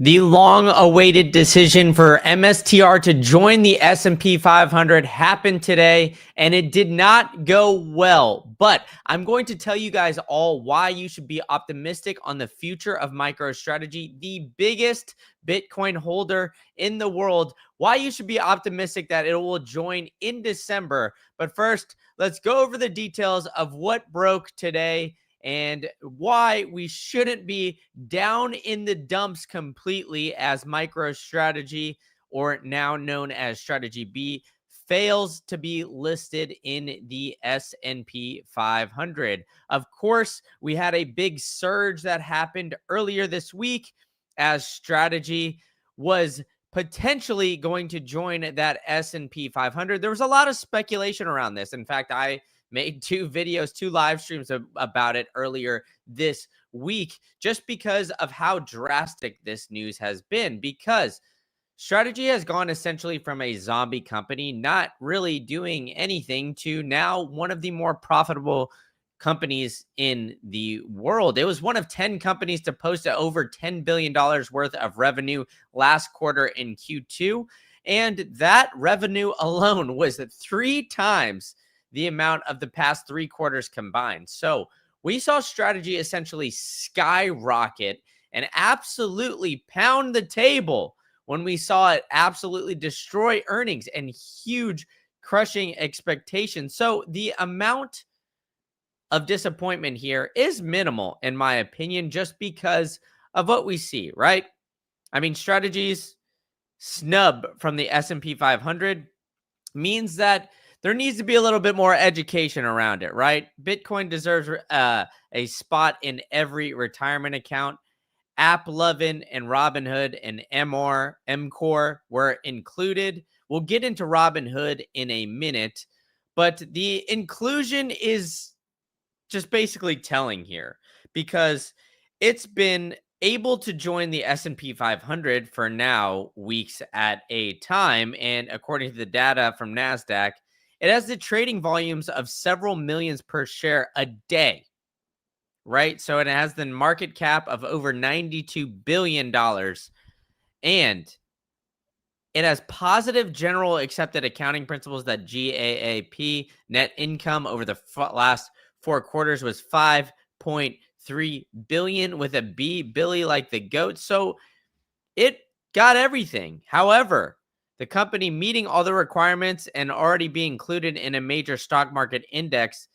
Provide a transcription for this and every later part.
The long-awaited decision for MSTR to join the S&P 500 happened today, and it did not go well. But I'm going to tell you guys all why you should be optimistic on the future of MicroStrategy, the biggest Bitcoin holder in the world, why you should be optimistic that it will join in December. But first, let's go over the details of what broke today and why we shouldn't be down in the dumps completely as MicroStrategy, or now known as Strategy B, fails to be listed in the S&P 500. Of course, we had a big surge that happened earlier this week as Strategy was potentially going to join that S&P 500. There was a lot of speculation around this. In fact, I made two live streams about it earlier this week, just because of how drastic this news has been, because Strategy has gone essentially from a zombie company, not really doing anything, to now one of the more profitable companies in the world. It was one of 10 companies to post over $10 billion worth of revenue last quarter in Q2. And that revenue alone was 3 times the amount of the past 3 quarters combined. So we saw Strategy essentially skyrocket and absolutely pound the table when we saw it absolutely destroy earnings and huge crushing expectations. So the amount of disappointment here is minimal, in my opinion, just because of what we see, right? I mean, Strategy's snub from the S&P 500 means that there needs to be a little bit more education around it, right? Bitcoin deserves a spot in every retirement account. AppLovin and Robinhood and MCore were included. We'll get into Robinhood in a minute, but the inclusion is just basically telling here, because it's been able to join the S&P 500 for now weeks at a time, and according to the data from NASDAQ, it has the trading volumes of several millions per share a day, right? So it has the market cap of over $92 billion, and it has positive general accepted accounting principles, that GAAP. Net income over the last 4 quarters was 5.3 billion with a B, Billy like the goat. So it got everything. However, the company meeting all the requirements and already being included in a major stock market index,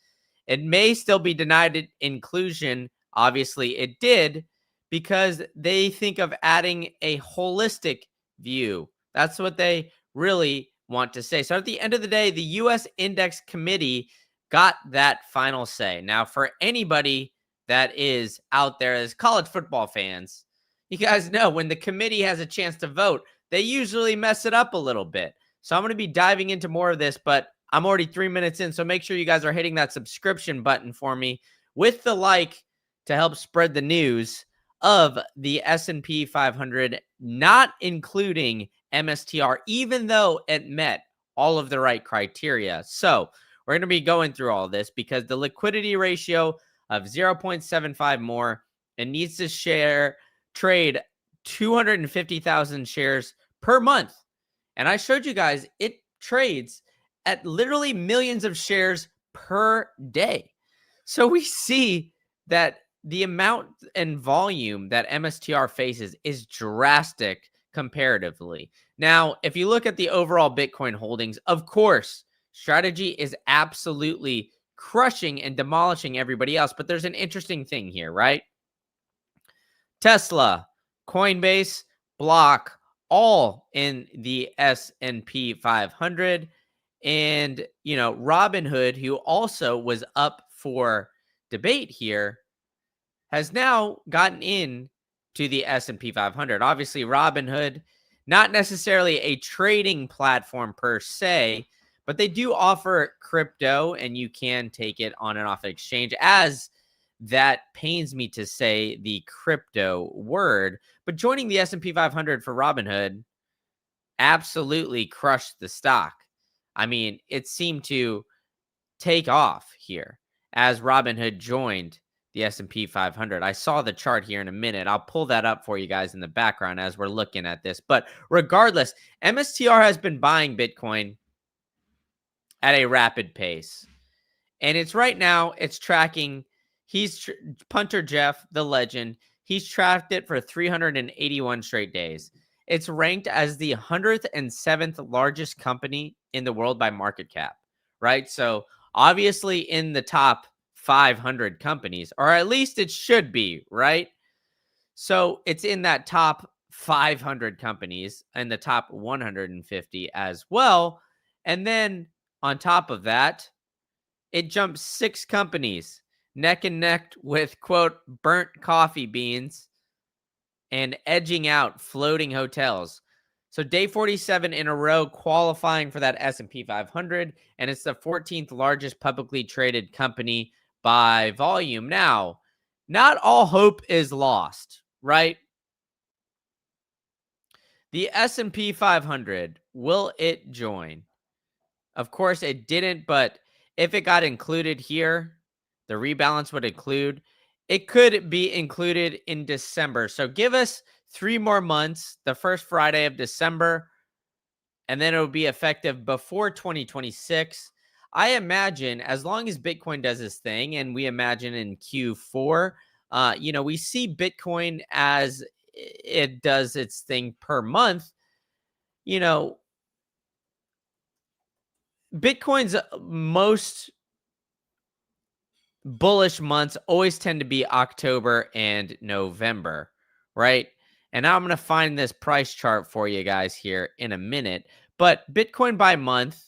it may still be denied inclusion. Obviously, it did, because they think of adding a holistic view. That's what they really want to say. So at the end of the day, the U.S. Index Committee got that final say. Now, for anybody that is out there as college football fans, you guys know when the committee has a chance to vote, they usually mess it up a little bit. So I'm going to be diving into more of this, but I'm already 3 minutes in, so make sure you guys are hitting that subscription button for me with the like to help spread the news of the S&P 500, not including MSTR, even though it met all of the right criteria. So we're going to be going through all of this because the liquidity ratio of 0.75 more, it needs to trade 250,000 shares per month. And I showed you guys it trades at literally millions of shares per day. So we see that the amount and volume that MSTR faces is drastic comparatively. Now, if you look at the overall Bitcoin holdings, of course, Strategy is absolutely crushing and demolishing everybody else. But there's an interesting thing here, right? Tesla, Coinbase, Block, all in the S&P 500. And, Robinhood, who also was up for debate here, has now gotten in to the S&P 500. Obviously, Robinhood, not necessarily a trading platform per se, but they do offer crypto, and you can take it on and off exchange, as that pains me to say the crypto word. But joining the S&P 500 for Robinhood absolutely crushed the stock. I mean, it seemed to take off here as Robinhood joined the S&P 500. I saw the chart here in a minute. I'll pull that up for you guys in the background as we're looking at this. But regardless, MSTR has been buying Bitcoin at a rapid pace. And it's right now, it's tracking. Punter Jeff, the legend. He's tracked it for 381 straight days. It's ranked as the 107th largest company in the world by market cap, right? So obviously in the top 500 companies, or at least it should be, right? So it's in that top 500 companies and the top 150 as well. And then on top of that, it jumps 6 companies neck and neck with, quote, burnt coffee beans and edging out floating hotels. So day 47 in a row qualifying for that S&P 500, and it's the 14th largest publicly traded company by volume. Now, not all hope is lost, right? The S&P 500, will it join? Of course, it didn't, but if it got included here, the rebalance would include. It could be included in December. So give us 3 more months, the first Friday of December, and then it will be effective before 2026. I imagine as long as Bitcoin does its thing, and we imagine in Q4, we see Bitcoin as it does its thing per month. Bitcoin's most bullish months always tend to be October and November, right? And now I'm going to find this price chart for you guys here in a minute. But Bitcoin by month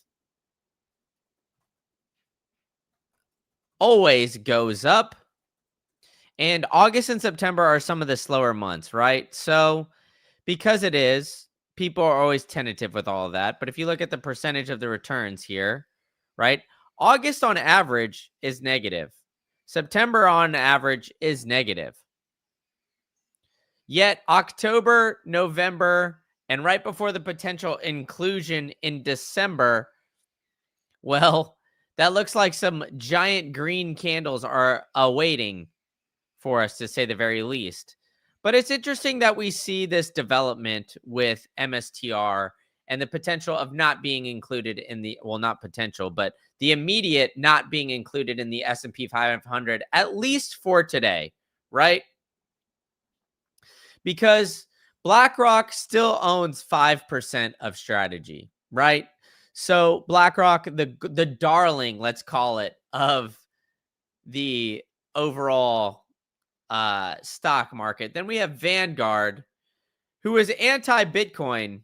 always goes up. And August and September are some of the slower months, right? So because it is, people are always tentative with all of that. But if you look at the percentage of the returns here, right? August on average is negative. September on average is negative. Yet October, November, and right before the potential inclusion in December, well, that looks like some giant green candles are awaiting for us, to say the very least. But it's interesting that we see this development with MSTR and the potential of not being included in the, well, not potential, but the immediate not being included in the S&P 500, at least for today, right? Because BlackRock still owns 5% of Strategy, right? So BlackRock, the darling, let's call it, of the overall stock market. Then we have Vanguard, who is anti-Bitcoin,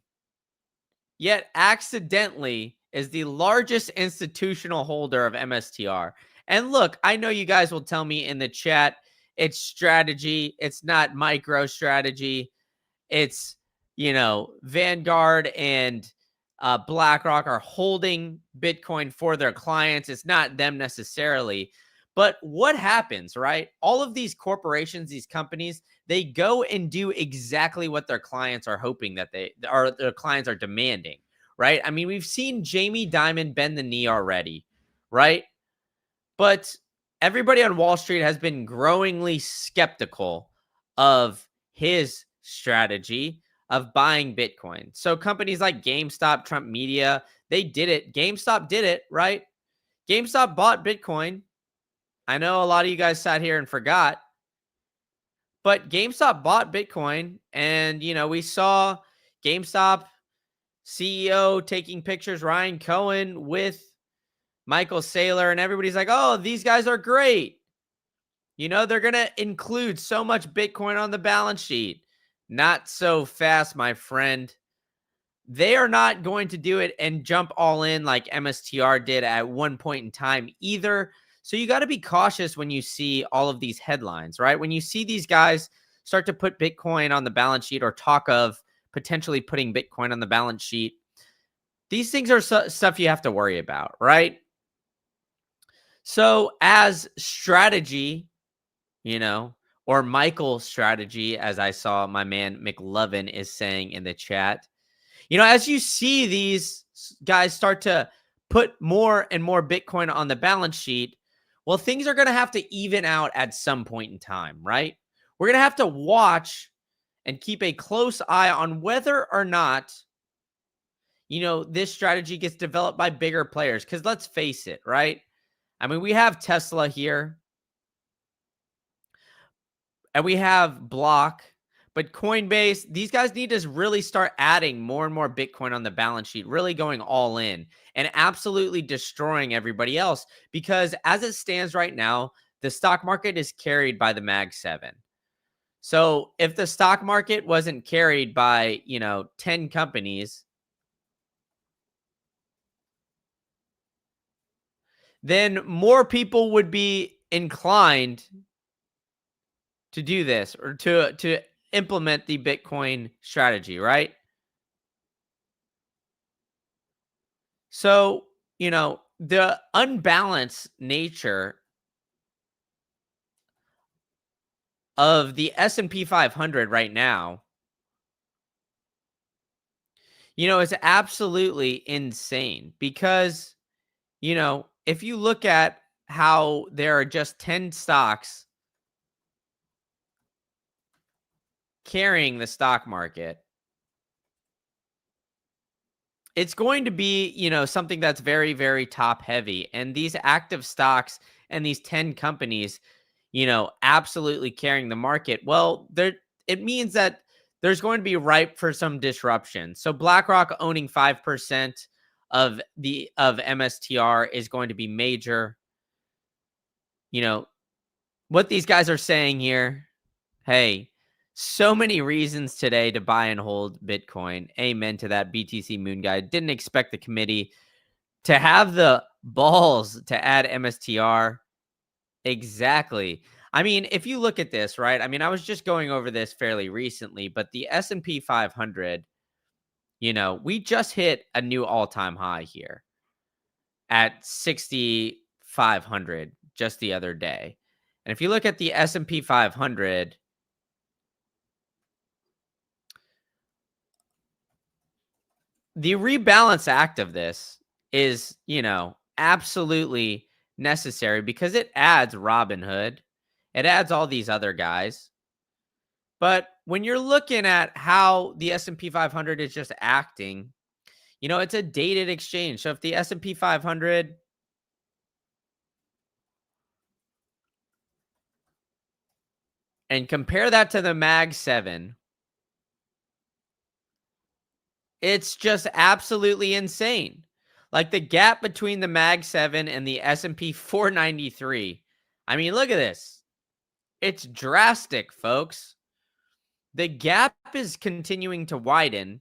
yet accidentally is the largest institutional holder of MSTR. And look, I know you guys will tell me in the chat, it's strategy. It's not MicroStrategy. It's, Vanguard and BlackRock are holding Bitcoin for their clients. It's not them necessarily. But what happens, right? All of these corporations, these companies, they go and do exactly what their clients are hoping that their clients are demanding, right? I mean, we've seen Jamie Dimon bend the knee already, right? But everybody on Wall Street has been growingly skeptical of his strategy of buying Bitcoin. So companies like GameStop, Trump Media, they did it. GameStop did it, right? GameStop bought Bitcoin. I know a lot of you guys sat here and forgot, but GameStop bought Bitcoin, and, we saw GameStop CEO taking pictures, Ryan Cohen with Michael Saylor, and everybody's like, oh, these guys are great. They're going to include so much Bitcoin on the balance sheet. Not so fast, my friend. They are not going to do it and jump all in like MSTR did at one point in time either. So you got to be cautious when you see all of these headlines, right? When you see these guys start to put Bitcoin on the balance sheet or talk of potentially putting Bitcoin on the balance sheet, these things are stuff you have to worry about, right? So as strategy, or MicroStrategy, as I saw my man McLovin is saying in the chat, as you see these guys start to put more and more Bitcoin on the balance sheet, Well, things are going to have to even out at some point in time, right? We're going to have to watch and keep a close eye on whether or not, this strategy gets developed by bigger players. Because let's face it, right? I mean, we have Tesla here and we have Block, but Coinbase, these guys need to really start adding more and more Bitcoin on the balance sheet, really going all in and absolutely destroying everybody else. Because as it stands right now, the stock market is carried by the Mag 7. So if the stock market wasn't carried by, 10 companies, then more people would be inclined to do this or to implement the Bitcoin strategy, right? So, the unbalanced nature of the S&P 500 right now, is absolutely insane because, if you look at how there are just 10 stocks carrying the stock market, it's going to be, something that's very, very top heavy. And these active stocks and these 10 companies, absolutely carrying the market. Well, it means that there's going to be ripe for some disruption. So BlackRock owning 5% of MSTR is going to be major. What these guys are saying here, hey, so many reasons today to buy and hold Bitcoin. Amen to that, BTC Moon guy. Didn't expect the committee to have the balls to add MSTR. Exactly. I mean, if you look at this, right? I mean, I was just going over this fairly recently, but the S&P 500, we just hit a new all-time high here at 6,500 just the other day. And if you look at the S&P 500, the rebalance act of this is, absolutely necessary because it adds Robinhood. It adds all these other guys. But when you're looking at how the S&P 500 is just acting, it's a dated exchange. So if the S&P 500 and compare that to the Mag 7, it's just absolutely insane. Like the gap between the Mag 7 and the S&P 493. I mean, look at this. It's drastic, folks. The gap is continuing to widen,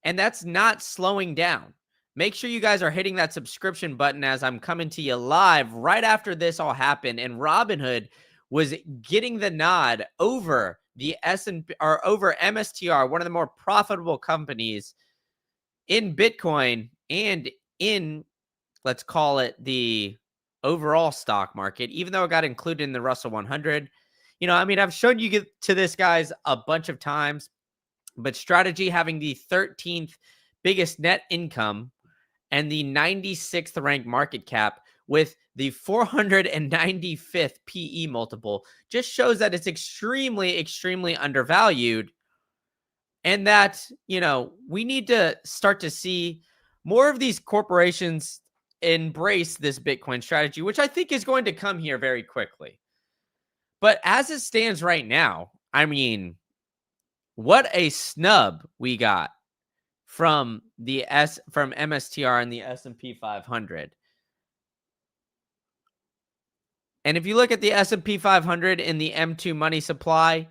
and that's not slowing down. Make sure you guys are hitting that subscription button as I'm coming to you live right after this all happened. And Robinhood was getting the nod over the S&P or over MSTR, one of the more profitable companies in Bitcoin and in, let's call it, the overall stock market, even though it got included in the Russell 100. I mean, I've shown you to this, guys, a bunch of times, but strategy having the 13th biggest net income and the 96th ranked market cap with the 495th PE multiple just shows that it's extremely, extremely undervalued. And that, we need to start to see more of these corporations embrace this Bitcoin strategy, which I think is going to come here very quickly. But as it stands right now, I mean, what a snub we got from from MSTR and the S&P 500. And if you look at the S&P 500 in the M2 money supply,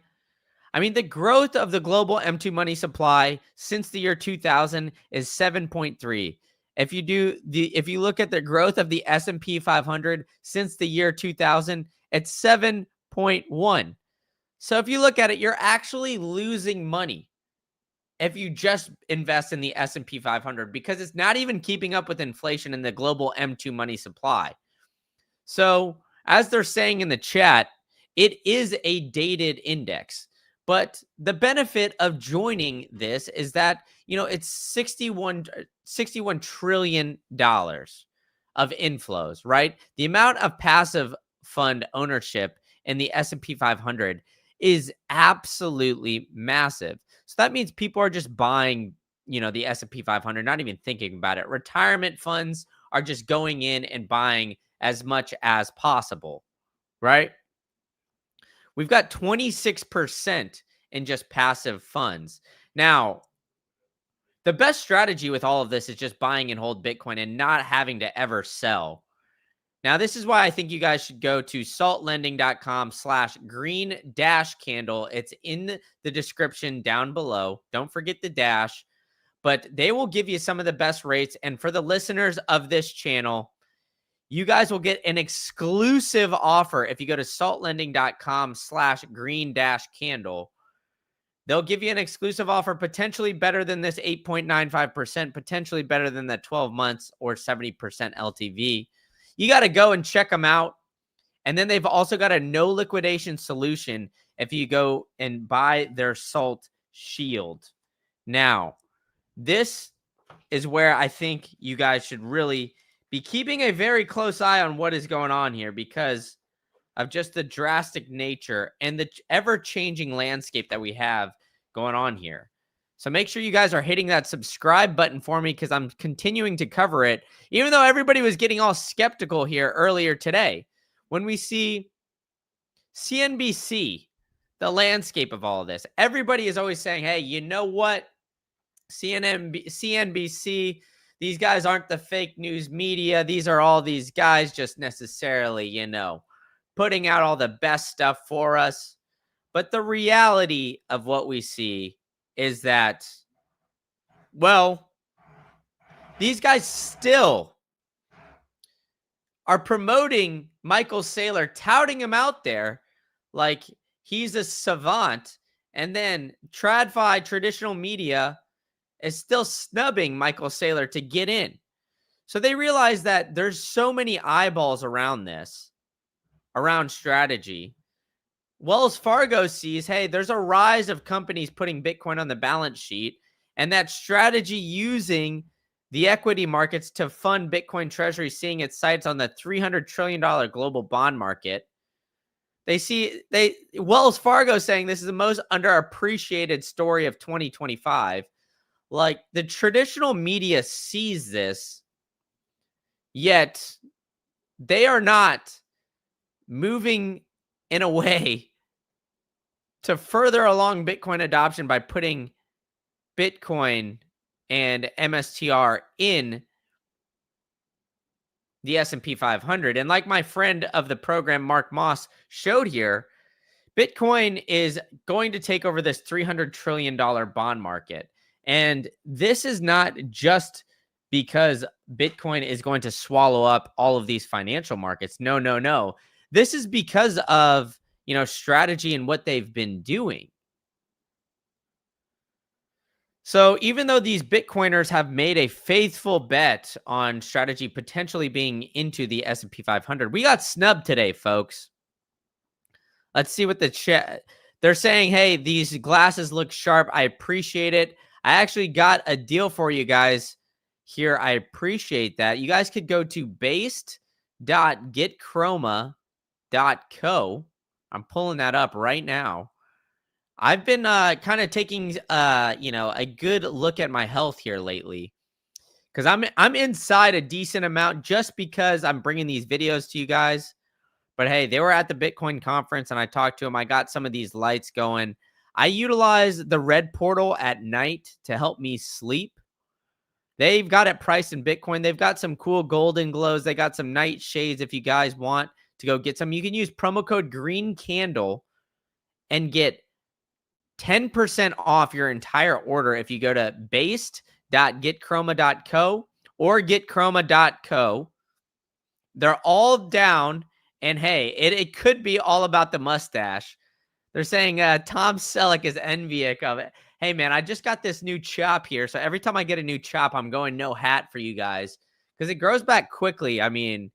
I mean, the growth of the global M2 money supply since the year 2000 is 7.3. If you look at the growth of the S&P 500 since the year 2000, it's 7.1. So if you look at it, you're actually losing money if you just invest in the S&P 500 because it's not even keeping up with inflation in the global M2 money supply. So as they're saying in the chat, it is a dated index. But the benefit of joining this is that, it's $61 trillion of inflows, right? The amount of passive fund ownership in the S&P 500 is absolutely massive. So that means people are just buying, the S&P 500, not even thinking about it. Retirement funds are just going in and buying as much as possible, right? We've got 26% in just passive funds. Now, the best strategy with all of this is just buying and hold Bitcoin and not having to ever sell. Now, this is why I think you guys should go to saltlending.com/green-candle. It's in the description down below. Don't forget the dash, but they will give you some of the best rates. And for the listeners of this channel, you guys will get an exclusive offer if you go to saltlending.com/green-candle. They'll give you an exclusive offer, potentially better than this 8.95%, potentially better than that 12 months or 70% LTV. You got to go and check them out. And then they've also got a no liquidation solution if you go and buy their Salt Shield. Now, this is where I think you guys should really be keeping a very close eye on what is going on here, because of just the drastic nature and the ever-changing landscape that we have going on here. So make sure you guys are hitting that subscribe button for me, because I'm continuing to cover it, even though everybody was getting all skeptical here earlier today. When we see CNBC, the landscape of all of this, everybody is always saying, hey, you know what? CNBC, these guys aren't the fake news media. These are all these guys just necessarily, putting out all the best stuff for us. But the reality of what we see is that, well, these guys still are promoting Michael Saylor, touting him out there like he's a savant. And then Tradfi, traditional media, is still snubbing Michael Saylor to get in. So they realize that there's so many eyeballs around this, around strategy. Wells Fargo sees, hey, there's a rise of companies putting Bitcoin on the balance sheet, and that strategy using the equity markets to fund Bitcoin treasury, seeing its sights on the $300 trillion global bond market. Wells Fargo saying this is the most underappreciated story of 2025. Like, the traditional media sees this, yet they are not moving in a way to further along Bitcoin adoption by putting Bitcoin and MSTR in the S&P 500. And like my friend of the program, Mark Moss, showed here, Bitcoin is going to take over this $300 trillion bond market. And this is not just because Bitcoin is going to swallow up all of these financial markets. No, no, no. This is because of, strategy and what they've been doing. So even though these Bitcoiners have made a faithful bet on strategy potentially being into the S&P 500, we got snubbed today, folks. Let's see what the chat. They're saying, hey, these glasses look sharp. I appreciate it. I actually got a deal for you guys here. I appreciate that. You guys could go to based.getchroma.co. I'm pulling that up right now. I've been kind of taking a good look at my health here lately, because I'm inside a decent amount just because I'm bringing these videos to you guys. But hey, they were at the Bitcoin conference and I talked to them. I got some of these lights going. I utilize the red portal at night to help me sleep. They've got it priced in Bitcoin. They've got some cool golden glows. They got some night shades if you guys want to go get some. You can use promo code GREENCANDLE and get 10% off your entire order if you go to based.getchroma.co or getchroma.co. They're all down. And hey, it could be all about the mustache. They're saying Tom Selleck is envious of it. Hey, man, I just got this new chop here. So every time I get a new chop, I'm going no hat for you guys because it grows back quickly. I mean,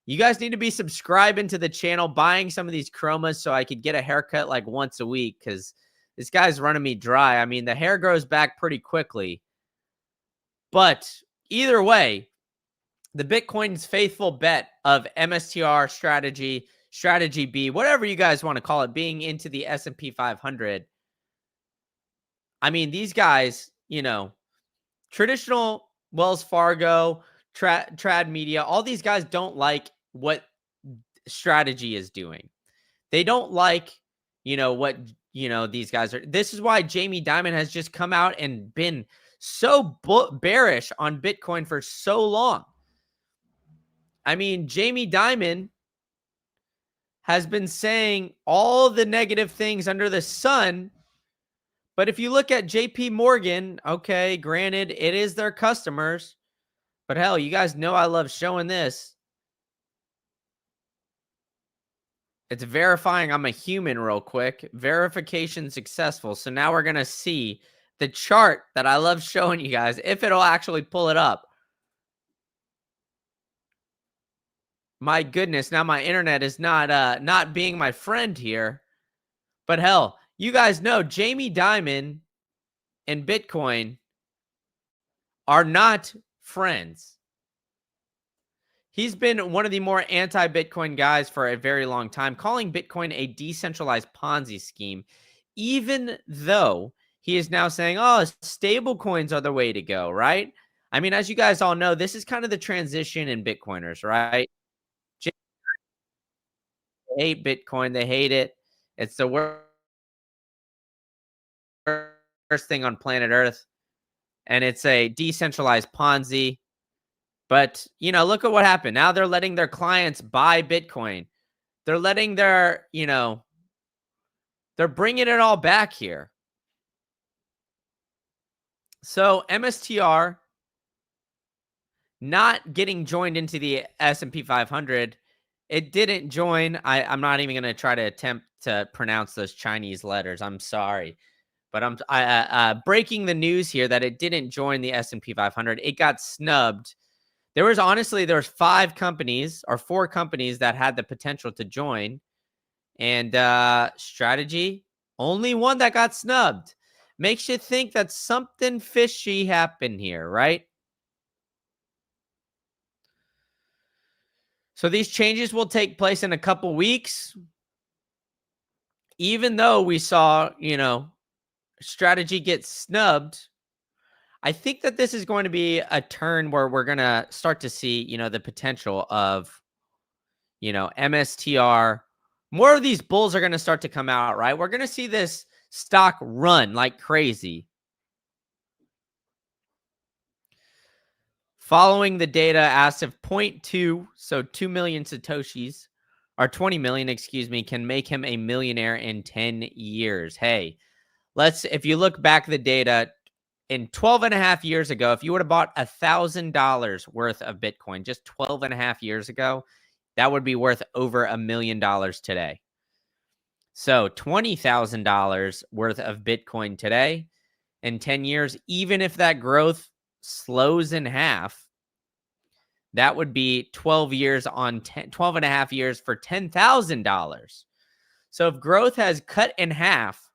you guys need to be subscribing to the channel, buying some of these chromas so I could get a haircut like once a week, because this guy's running me dry. I mean, the hair grows back pretty quickly. But either way, the Bitcoin's faithful bet of MSTR strategy B, whatever you guys want to call it, being into the S&P 500. I mean, these guys, traditional Wells Fargo, Trad Media, all these guys don't like what strategy is doing. They don't like, what, these guys are. This is why Jamie Dimon has just come out and been so bearish on Bitcoin for so long. I mean, Jamie Dimon has been saying all the negative things under the sun. But if you look at JP Morgan, okay, granted, it is their customers. But hell, you guys know I love showing this. It's verifying I'm a human real quick. Verification successful. So now we're going to see the chart that I love showing you guys, if it'll actually pull it up. My goodness, now my internet is not being my friend here. But hell, you guys know Jamie Dimon and Bitcoin are not friends. He's been one of the more anti-Bitcoin guys for a very long time, calling Bitcoin a decentralized Ponzi scheme, even though he is now saying, oh, stable coins are the way to go, right? I mean, as you guys all know, this is kind of the transition in Bitcoiners, right? They hate Bitcoin. They hate it. It's the worst thing on planet Earth. And it's a decentralized Ponzi. But, look at what happened. Now they're letting their clients buy Bitcoin. They're letting their, they're bringing it all back here. So MSTR not getting joined into the S&P 500. It didn't join. I'm not even going to try to attempt to pronounce those Chinese letters. I'm sorry. But I'm breaking the news here that it didn't join the S&P 500. It got snubbed. There was 4 companies that had the potential to join. And strategy, only one that got snubbed. Makes you think that something fishy happened here, right? So these changes will take place in a couple weeks. Even though we saw, strategy get snubbed, I think that this is going to be a turn where we're going to start to see, the potential of, MSTR. More of these bulls are going to start to come out, right? We're going to see this stock run like crazy. Following the data asked if 0.2, so 2 million Satoshis, or 20 million, can make him a millionaire in 10 years. Hey, if you look back the data, in 12 and a half years ago, if you would have bought $1,000 worth of Bitcoin just 12 and a half years ago, that would be worth over $1 million today. So $20,000 worth of Bitcoin today in 10 years, even if that growth slows in half, that would be 12 and a half years for $10,000. So if growth has cut in half,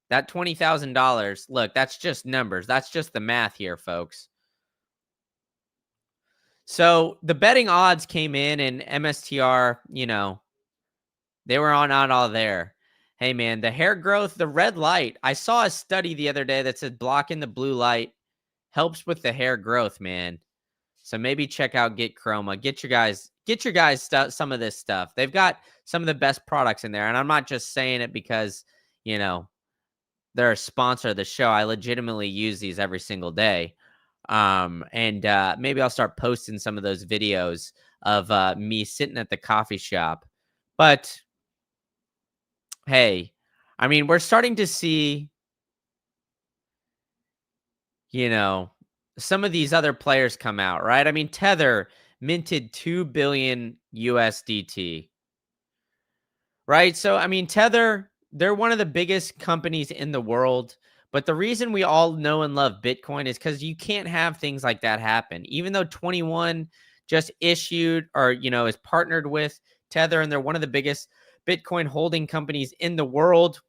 that $20,000, look, that's just numbers. That's just the math here, folks. So the betting odds came in and MSTR, they were not all there. Hey, man, the hair growth, the red light. I saw a study the other day that said blocking the blue light helps with the hair growth, man. So maybe check out Get Chroma. Get your guys some of this stuff. They've got some of the best products in there. And I'm not just saying it because, they're a sponsor of the show. I legitimately use these every single day. And maybe I'll start posting some of those videos of me sitting at the coffee shop. But hey, I mean, we're starting to see, some of these other players come out, right? I mean, Tether minted 2 billion USDT, right? So, I mean, Tether, they're one of the biggest companies in the world. But the reason we all know and love Bitcoin is because you can't have things like that happen. Even though 21 just issued or, is partnered with Tether, and they're one of the biggest Bitcoin holding companies in the world,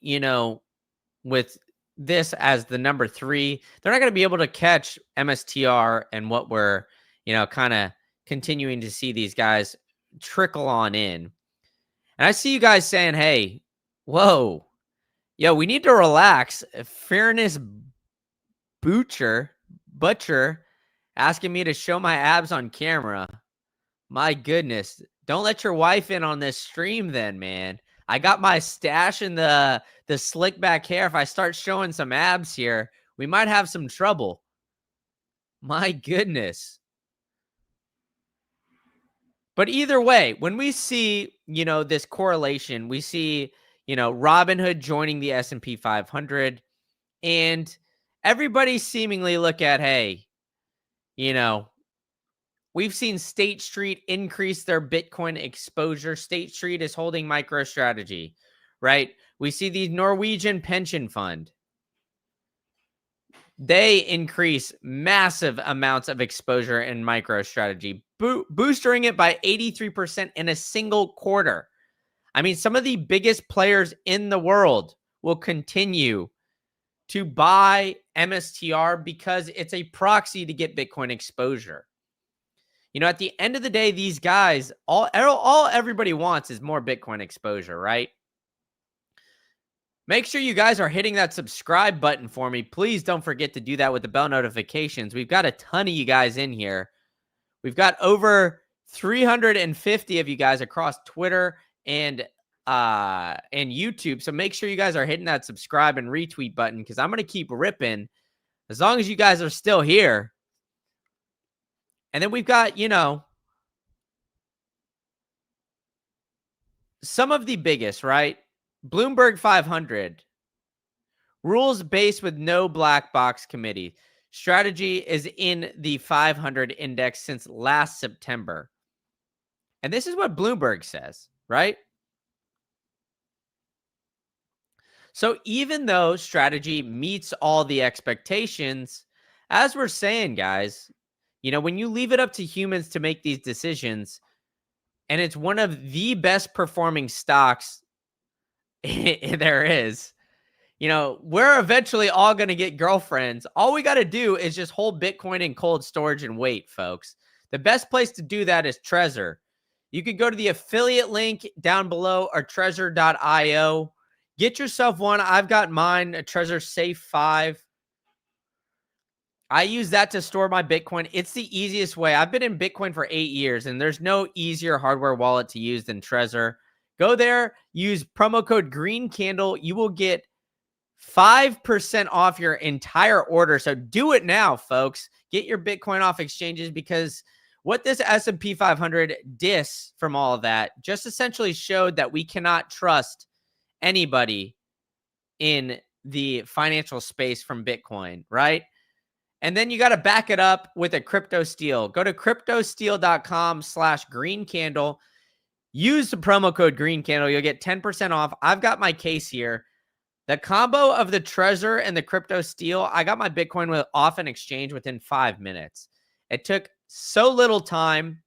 with this as the number 3. They're not going to be able to catch MSTR and what we're, kind of continuing to see these guys trickle on in. And I see you guys saying, hey, whoa, yo, we need to relax. Fairness Butcher asking me to show my abs on camera. My goodness. Don't let your wife in on this stream then, man. I got my stash in the slick back hair. If I start showing some abs here, we might have some trouble. My goodness. But either way, when we see, this correlation, we see, Robinhood joining the S&P 500, and everybody seemingly look at, hey, we've seen State Street increase their Bitcoin exposure. State Street is holding MicroStrategy, right? We see the Norwegian pension fund. They increase massive amounts of exposure in MicroStrategy, boosting it by 83% in a single quarter. I mean, some of the biggest players in the world will continue to buy MSTR because it's a proxy to get Bitcoin exposure. At the end of the day, these guys, all everybody wants is more Bitcoin exposure, right? Make sure you guys are hitting that subscribe button for me. Please don't forget to do that with the bell notifications. We've got a ton of you guys in here. We've got over 350 of you guys across Twitter and YouTube. So make sure you guys are hitting that subscribe and retweet button because I'm going to keep ripping as long as you guys are still here. And then we've got, some of the biggest, right? Bloomberg 500. Rules based with no black box committee. Strategy is in the 500 index since last September. And this is what Bloomberg says, right? So even though strategy meets all the expectations, as we're saying, guys, when you leave it up to humans to make these decisions, and it's one of the best performing stocks there is, we're eventually all going to get girlfriends. All we got to do is just hold Bitcoin in cold storage and wait, folks. The best place to do that is Trezor. You could go to the affiliate link down below or trezor.io. Get yourself one. I've got mine, a Trezor Safe 5. I use that to store my Bitcoin. It's the easiest way. I've been in Bitcoin for 8 years, and there's no easier hardware wallet to use than Trezor. Go there, use promo code GreenCandle. You will get 5% off your entire order. So do it now, folks. Get your Bitcoin off exchanges because what this S&P 500 diss from all of that just essentially showed that we cannot trust anybody in the financial space from Bitcoin, right? And then you got to back it up with a crypto steal. Go to cryptosteel.com/greencandle. Use the promo code GreenCandle. You'll get 10% off. I've got my case here. The combo of the Trezor and the crypto steal, I got my Bitcoin off an exchange within 5 minutes. It took so little time.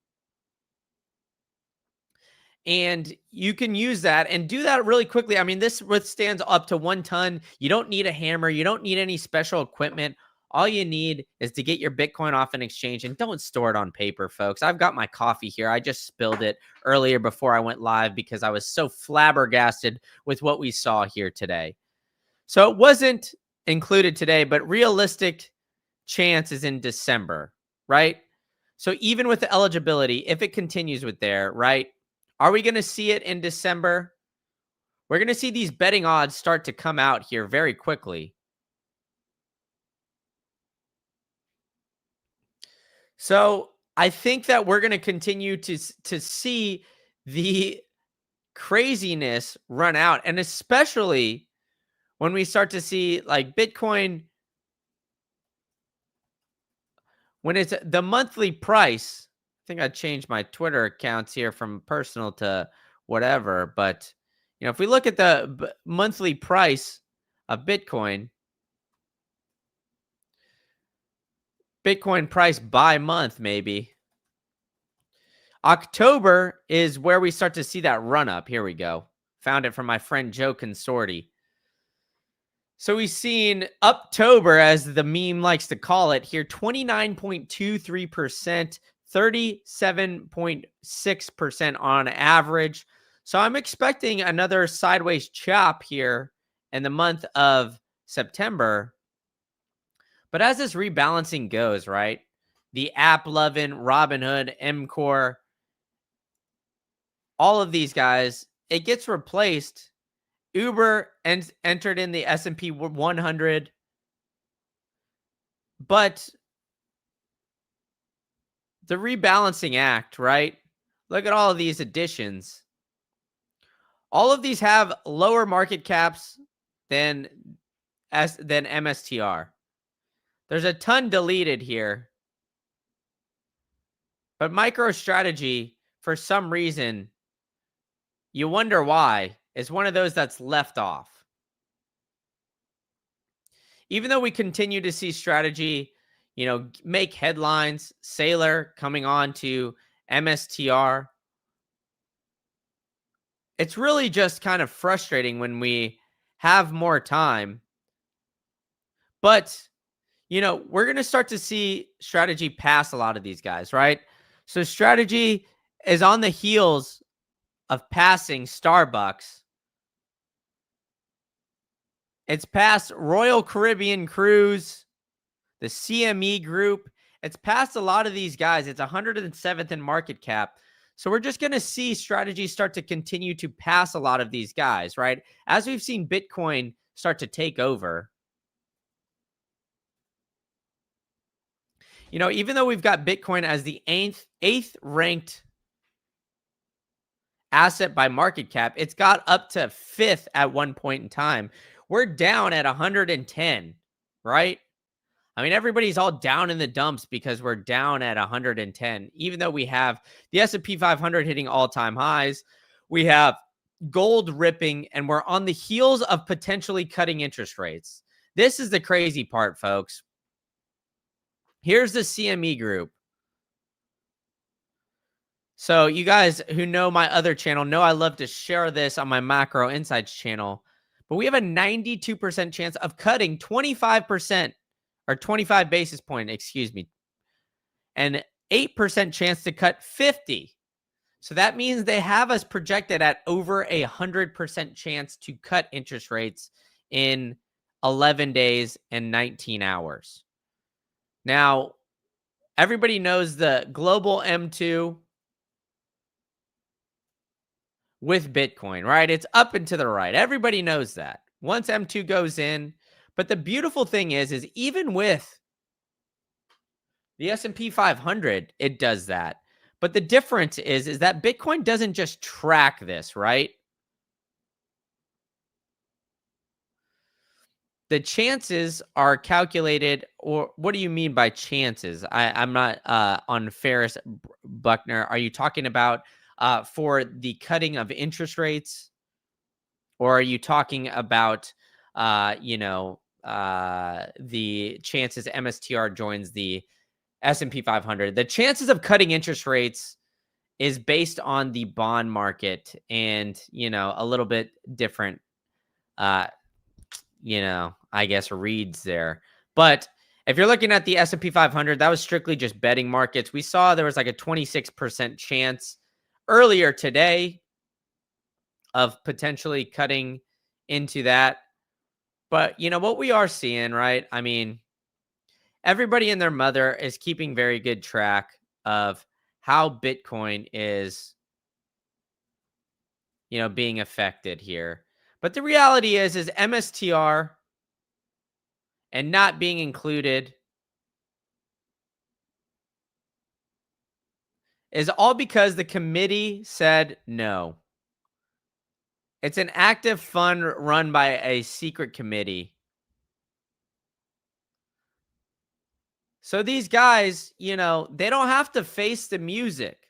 And you can use that and do that really quickly. I mean, this withstands up to 1 ton. You don't need a hammer. You don't need any special equipment. All you need is to get your Bitcoin off an exchange, and don't store it on paper, folks. I've got my coffee here. I just spilled it earlier before I went live because I was so flabbergasted with what we saw here today. So it wasn't included today, but realistic chance is in December, right? So even with the eligibility, if it continues with there, right? Are we going to see it in December? We're going to see these betting odds start to come out here very quickly. So I think that we're going to continue to see the craziness run out. And especially when we start to see like Bitcoin, when it's the monthly price. I think I changed my Twitter accounts here from personal to whatever. But, if we look at the monthly price of Bitcoin price by month, maybe. October is where we start to see that run up. Here we go. Found it from my friend Joe Consorti. So we've seen Uptober, as the meme likes to call it here, 29.23%, 37.6% on average. So I'm expecting another sideways chop here in the month of September. But as this rebalancing goes, right? The app loving Robinhood, MCore, all of these guys, it gets replaced. Uber entered in the S&P 100, but the rebalancing act, right? Look at all of these additions. All of these have lower market caps than MSTR. There's a ton deleted here, but MicroStrategy, for some reason, you wonder why, is one of those that's left off. Even though we continue to see strategy, make headlines, Sailor coming on to MSTR, it's really just kind of frustrating when we have more time. But, we're going to start to see strategy pass a lot of these guys, right? So strategy is on the heels of passing Starbucks. It's past Royal Caribbean Cruise, the CME Group. It's past a lot of these guys. It's 107th in market cap. So we're just going to see strategies start to continue to pass a lot of these guys, right? As we've seen Bitcoin start to take over. Even though we've got Bitcoin as the eighth ranked asset by market cap, it's got up to fifth at one point in time. We're down at 110, right? I mean, everybody's all down in the dumps because we're down at 110, even though we have the S&P 500 hitting all-time highs. We have gold ripping, and we're on the heels of potentially cutting interest rates. This is the crazy part, folks. Here's the CME Group. So you guys who know my other channel know I love to share this on my Macro Insights channel. But we have a 92% chance of cutting 25%, or 25 basis point, excuse me, and 8% chance to cut 50. So that means they have us projected at over 100% chance to cut interest rates in 11 days and 19 hours. Now, everybody knows the global M2 with Bitcoin, right? It's up and to the right. Everybody knows that. Once M2 goes in, but the beautiful thing is even with the S&P 500, it does that. But the difference is that Bitcoin doesn't just track this, right? The chances are calculated, or what do you mean by chances? I'm not on Ferris Buckner. Are you talking about for the cutting of interest rates? Or are you talking about, the chances MSTR joins the S&P 500? The chances of cutting interest rates is based on the bond market and, a little bit different, I guess, reads there. But if you're looking at the S&P 500, that was strictly just betting markets. We saw there was like a 26% chance earlier today of potentially cutting into that. But, what we are seeing, right? I mean, everybody and their mother is keeping very good track of how Bitcoin is, being affected here. But the reality is MSTR and not being included is all because the committee said no. It's an active fund run by a secret committee. So these guys, they don't have to face the music.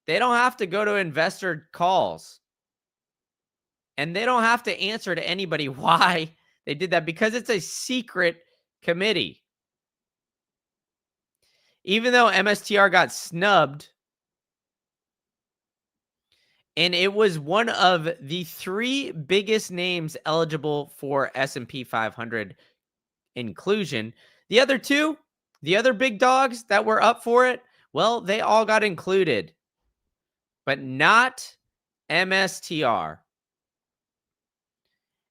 They don't have to go to investor calls. And they don't have to answer to anybody why they did that, because it's a secret committee. Even though MSTR got snubbed And it was one of the 3 biggest names eligible for S&P 500 inclusion. The other 2, the other big dogs that were up for it, well, they all got included, but not MSTR.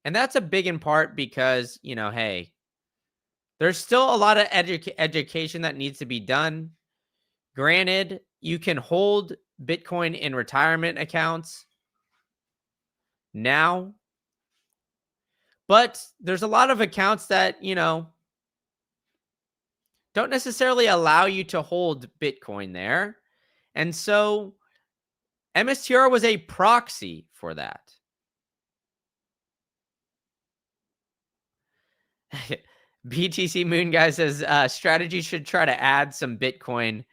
And that's a big in part because, hey, there's still a lot of education that needs to be done. Granted, you can hold Bitcoin in retirement accounts now, but there's a lot of accounts that, don't necessarily allow you to hold Bitcoin there. And so MSTR was a proxy for that. BTC Moon Guy says strategy should try to add some Bitcoin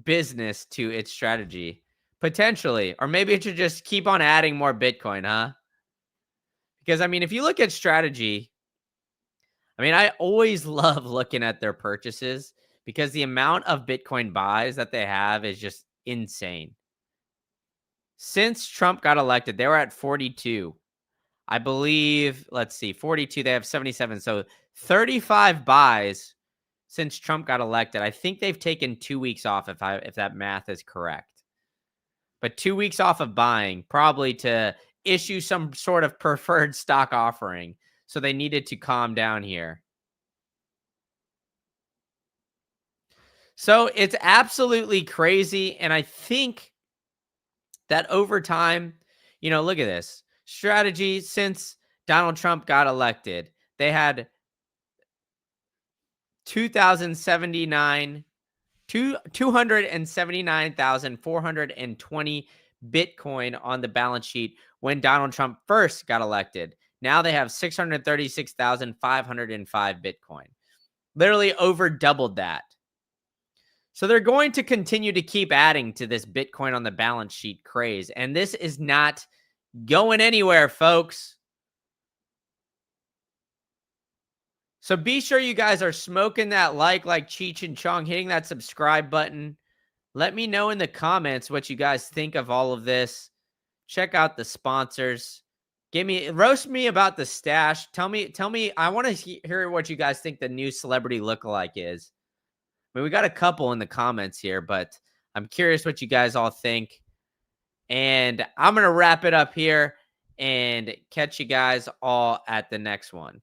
business to its strategy. Potentially. Or maybe it should just keep on adding more Bitcoin, huh? Because, if you look at strategy, I always love looking at their purchases because the amount of Bitcoin buys that they have is just insane. Since Trump got elected, they were at 42. I believe, let's see, 42, they have 77. So 35 buys since Trump got elected. I think they've taken 2 weeks off if that math is correct. But 2 weeks off of buying, probably to issue some sort of preferred stock offering. So they needed to calm down here. So it's absolutely crazy. And I think that over time, look at this strategy since Donald Trump got elected. They had 279,420 Bitcoin on the balance sheet when Donald Trump first got elected. Now they have 636,505 Bitcoin. Literally over doubled that. So they're going to continue to keep adding to this Bitcoin on the balance sheet craze. And this is not going anywhere, folks. So be sure you guys are smoking that like Cheech and Chong, hitting that subscribe button. Let me know in the comments what you guys think of all of this. Check out the sponsors. Roast me about the stash. Tell me, I want to hear what you guys think the new celebrity lookalike is. We got a couple in the comments here, but I'm curious what you guys all think. And I'm going to wrap it up here and catch you guys all at the next one.